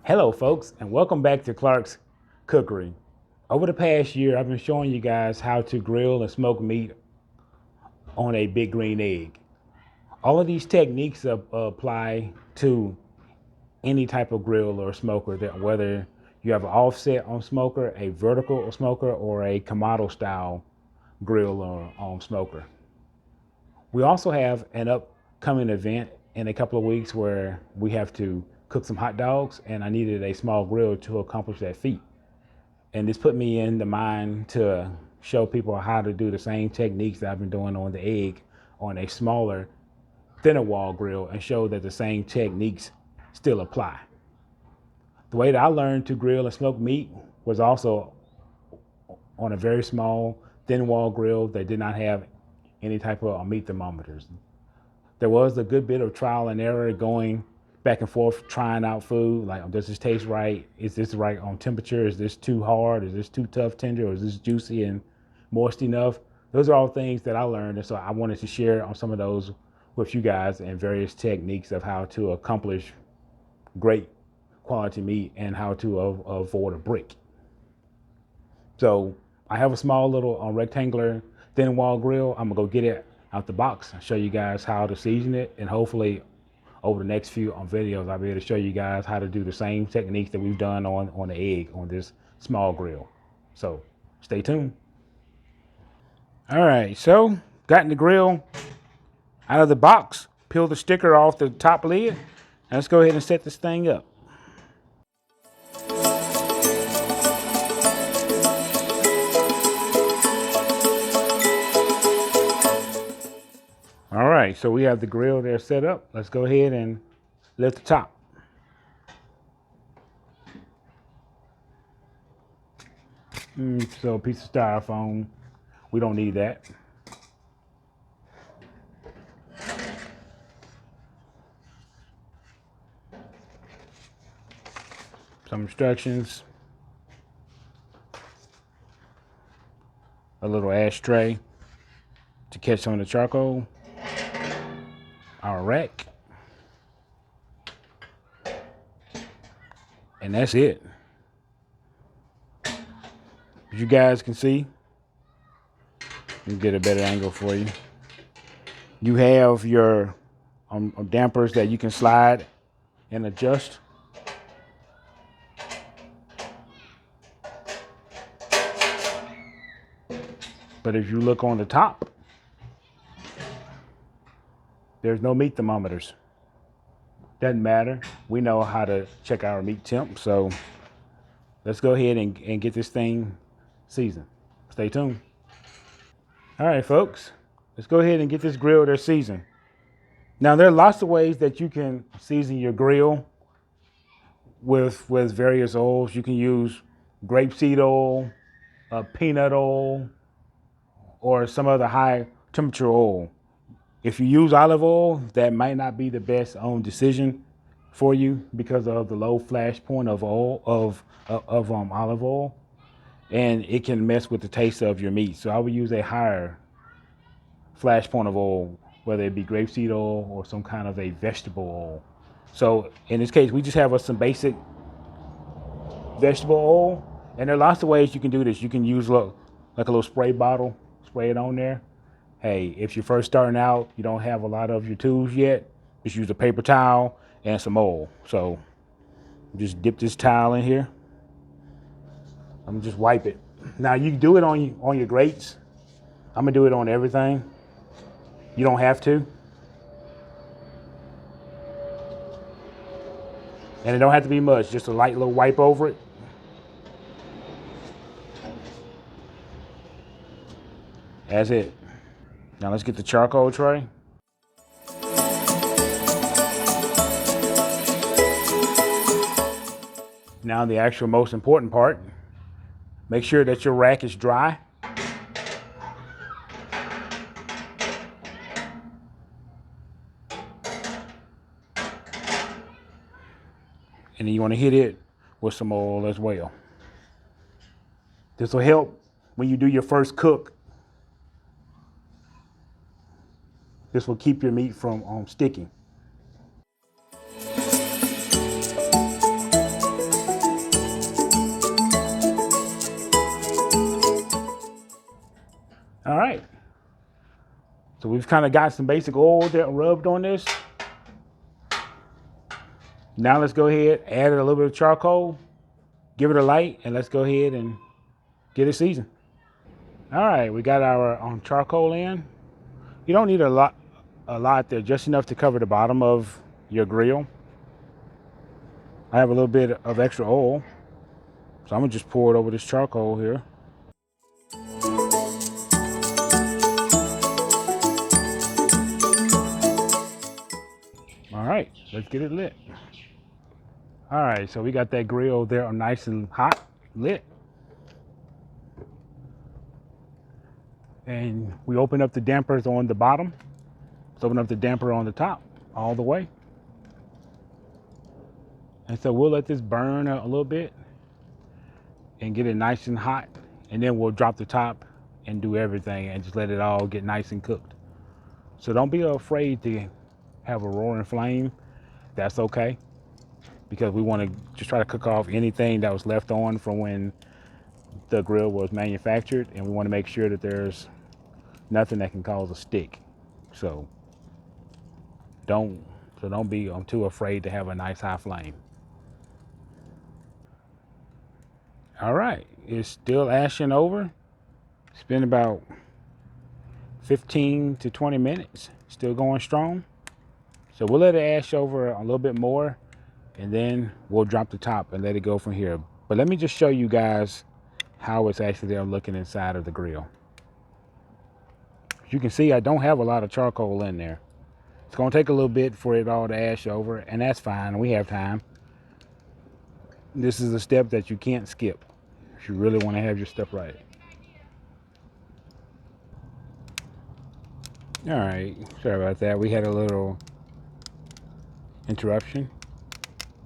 Hello folks, and welcome back to Clark's Cookery. Over the past year, I've been showing you guys how to grill and smoke meat on a big green egg. All of these techniques apply to any type of grill or smoker, that whether you have an offset on smoker, a vertical smoker, or a Kamado style grill or smoker. We also have an upcoming event in a couple of weeks where we have to cook some hot dogs, and I needed a small grill to accomplish that feat. And this put me in the mind to show people how to do the same techniques that I've been doing on the egg on a smaller, thinner wall grill, and show that the same techniques still apply. The way that I learned to grill and smoke meat was also on a very small, thin wall grill that did not have any type of meat thermometers. There was a good bit of trial and error going back and forth, trying out food, like, does this taste right? Is this right on temperature? Is this too hard? Is this too tough, tender? Or is this juicy and moist enough? Those are all things that I learned, and so I wanted to share on some of those with you guys, and various techniques of how to accomplish great quality meat and how to avoid a brick. So I have a small little rectangular thin wall grill. I'm gonna go get it out the box and show you guys how to season it, and hopefully over the next few videos, I'll be able to show you guys how to do the same techniques that we've done on the egg on this small grill. So stay tuned. All right, so gotten the grill out of the box, peel the sticker off the top lid, and let's go ahead and set this thing up. All right, so we have the grill there set up. Let's go ahead and lift the top. So a piece of styrofoam, we don't need that. Some instructions. A little ashtray to catch some of the charcoal. Our rack. And that's it. As you guys can see, let me get a better angle for you. You have your dampers that you can slide and adjust. But if you look on the top, there's no meat thermometers. Doesn't matter. We know how to check our meat temp. So let's go ahead and get this thing seasoned. Stay tuned. All right, folks, let's go ahead and get this grill there seasoned. Now, there are lots of ways that you can season your grill with various oils. You can use grapeseed oil, peanut oil, or some other high temperature oil. If you use olive oil, that might not be the best decision for you because of the low flash point of olive oil, and it can mess with the taste of your meat. So I would use a higher flash point of oil, whether it be grapeseed oil or some kind of a vegetable oil. So in this case, we just have some basic vegetable oil, and there are lots of ways you can do this. You can use like a little spray bottle, spray it on there. Hey, if you're first starting out, you don't have a lot of your tools yet, just use a paper towel and some oil. So just dip this towel in here. I'm gonna just wipe it. Now you can do it on your grates. I'm gonna do it on everything. You don't have to. And it don't have to be much, just a light little wipe over it. That's it. Now let's get the charcoal tray. Now the actual most important part, make sure that your rack is dry. And then you want to hit it with some oil as well. This will help when you do your first cook. This will keep your meat from sticking. All right. So we've kind of got some basic oil that rubbed on this. Now let's go ahead, add a little bit of charcoal, give it a light, and let's go ahead and get it seasoned. All right, we got our charcoal in. You don't need a lot there, just enough to cover the bottom of your grill. I have a little bit of extra oil, so I'm gonna just pour it over this charcoal here. All right, let's get it lit. All right, so we got that grill there nice and hot, lit. And we open up the dampers on the bottom. Let's open up the damper on the top all the way. And so we'll let this burn a little bit and get it nice and hot. And then we'll drop the top and do everything and just let it all get nice and cooked. So don't be afraid to have a roaring flame. That's okay, because we want to just try to cook off anything that was left on from when the grill was manufactured, and we want to make sure that there's nothing that can cause a stick. So don't be too afraid to have a nice high flame. All right, it's still ashing over. It's been about 15 to 20 minutes, still going strong. So we'll let it ash over a little bit more, and then we'll drop the top and let it go from here. But let me just show you guys how it's actually looking inside of the grill. As you can see, I don't have a lot of charcoal in there. It's gonna take a little bit for it all to ash over, and that's fine, we have time. This is a step that you can't skip if you really wanna have your stuff right. All right, sorry about that. We had a little interruption.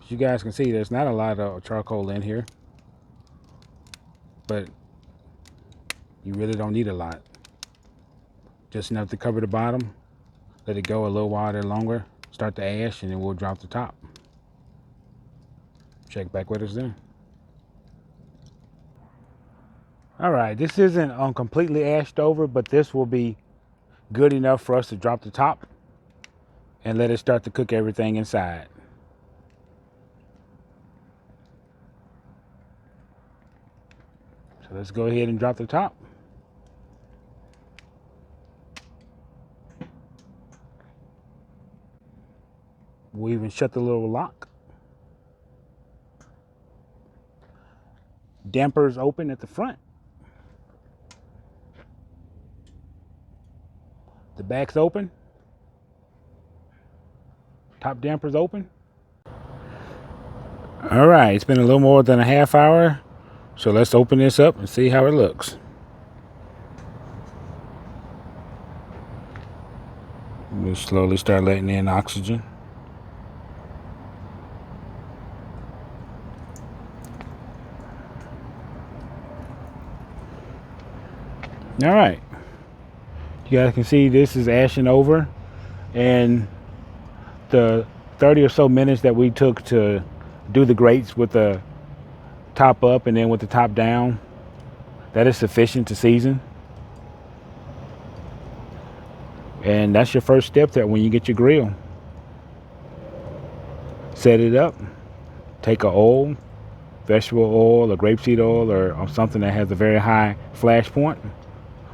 As you guys can see, there's not a lot of charcoal in here, but you really don't need a lot. Just enough to cover the bottom, let it go a little while there longer, start to ash, and then we'll drop the top. Check back with us then. All right, this isn't completely ashed over, but this will be good enough for us to drop the top and let it start to cook everything inside. So let's go ahead and drop the top. We'll even shut the little lock. Dampers open at the front. The back's open. Top damper's open. All right, it's been a little more than a half hour. So let's open this up and see how it looks. We'll slowly start letting in oxygen. All right, you guys can see this is ashing over, and the 30 or so minutes that we took to do the grates with the top up and then with the top down, that is sufficient to season. And that's your first step there when you get your grill. Set it up, take a oil, vegetable oil or grapeseed oil or something that has a very high flash point.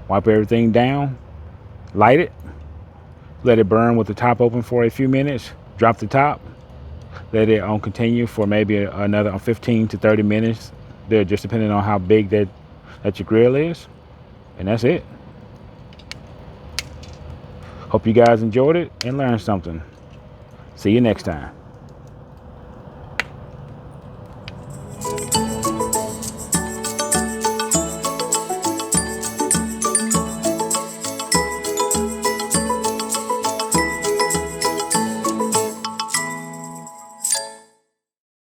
Wipe everything down, light it, let it burn with the top open for a few minutes, drop the top, let it continue for maybe another 15 to 30 minutes there, just depending on how big that your grill is. And that's it. Hope you guys enjoyed it and learned something. See you next time.